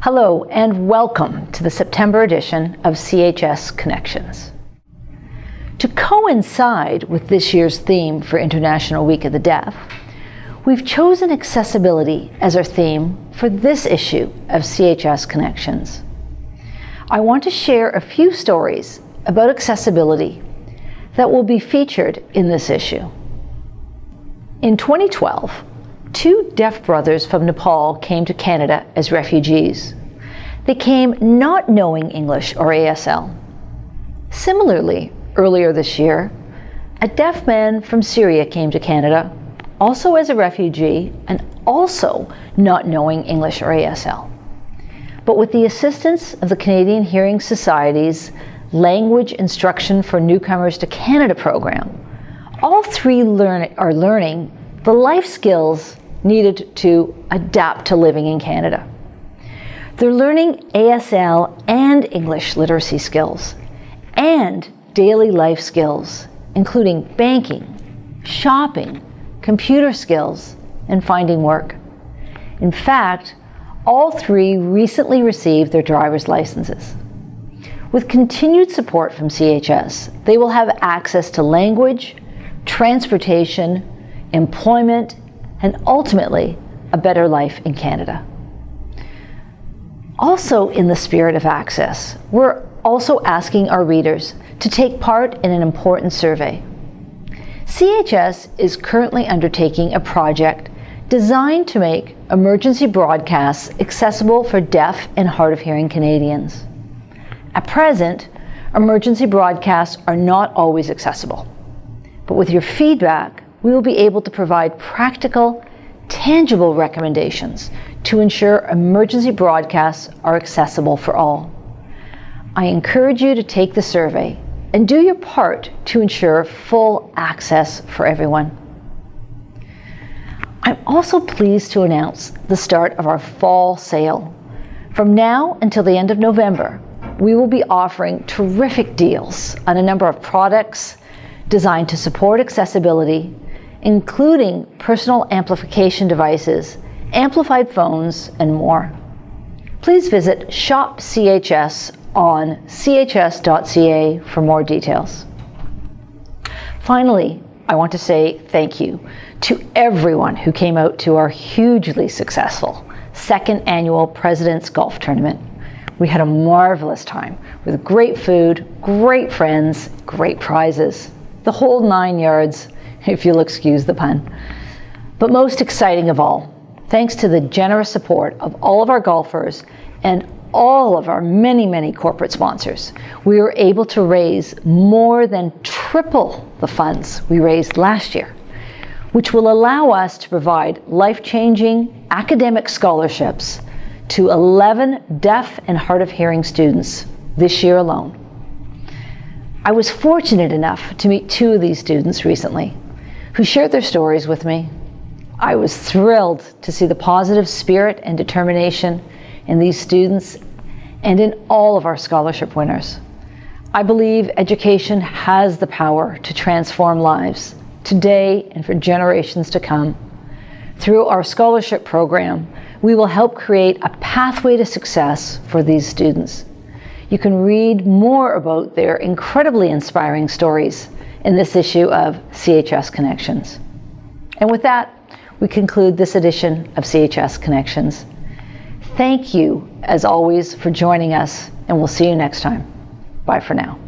Hello and welcome to the September edition of CHS Connections. To coincide with this year's theme for International Week of the Deaf, we've chosen accessibility as our theme for this issue of CHS Connections. I want to share a few stories about accessibility that will be featured in this issue. In 2012, two deaf brothers from Nepal came to Canada as refugees. They came not knowing English or ASL. Similarly, earlier this year, a deaf man from Syria came to Canada, also as a refugee and also not knowing English or ASL. But with the assistance of the Canadian Hearing Society's Language Instruction for Newcomers to Canada program, all three are learning the life skills needed to adapt to living in Canada. They're learning ASL and English literacy skills and daily life skills, including banking, shopping, computer skills, and finding work. In fact, all three recently received their driver's licenses. With continued support from CHS, they will have access to language, transportation, employment, and ultimately a better life in Canada. Also, in the spirit of access, we're also asking our readers to take part in an important survey. CHS is currently undertaking a project designed to make emergency broadcasts accessible for deaf and hard of hearing Canadians. At present, emergency broadcasts are not always accessible, but with your feedback, we will be able to provide practical, tangible recommendations to ensure emergency broadcasts are accessible for all. I encourage you to take the survey and do your part to ensure full access for everyone. I'm also pleased to announce the start of our fall sale. From now until the end of November, we will be offering terrific deals on a number of products designed to support accessibility, including personal amplification devices, amplified phones, and more. Please visit Shop CHS on chs.ca for more details. Finally, I want to say thank you to everyone who came out to our hugely successful second annual President's Golf Tournament. We had a marvelous time with great food, great friends, great prizes, the whole 9 yards, if you'll excuse the pun. But most exciting of all, thanks to the generous support of all of our golfers and all of our many corporate sponsors, we were able to raise more than triple the funds we raised last year, which will allow us to provide life-changing academic scholarships to 11 deaf and hard of hearing students this year alone. I was fortunate enough to meet two of these students recently who shared their stories with me. I was thrilled to see the positive spirit and determination in these students and in all of our scholarship winners. I believe education has the power to transform lives today and for generations to come. Through our scholarship program, we will help create a pathway to success for these students. You can read more about their incredibly inspiring stories in this issue of CHS Connections. And with that, we conclude this edition of CHS Connections. Thank you, as always, for joining us, and we'll see you next time. Bye for now.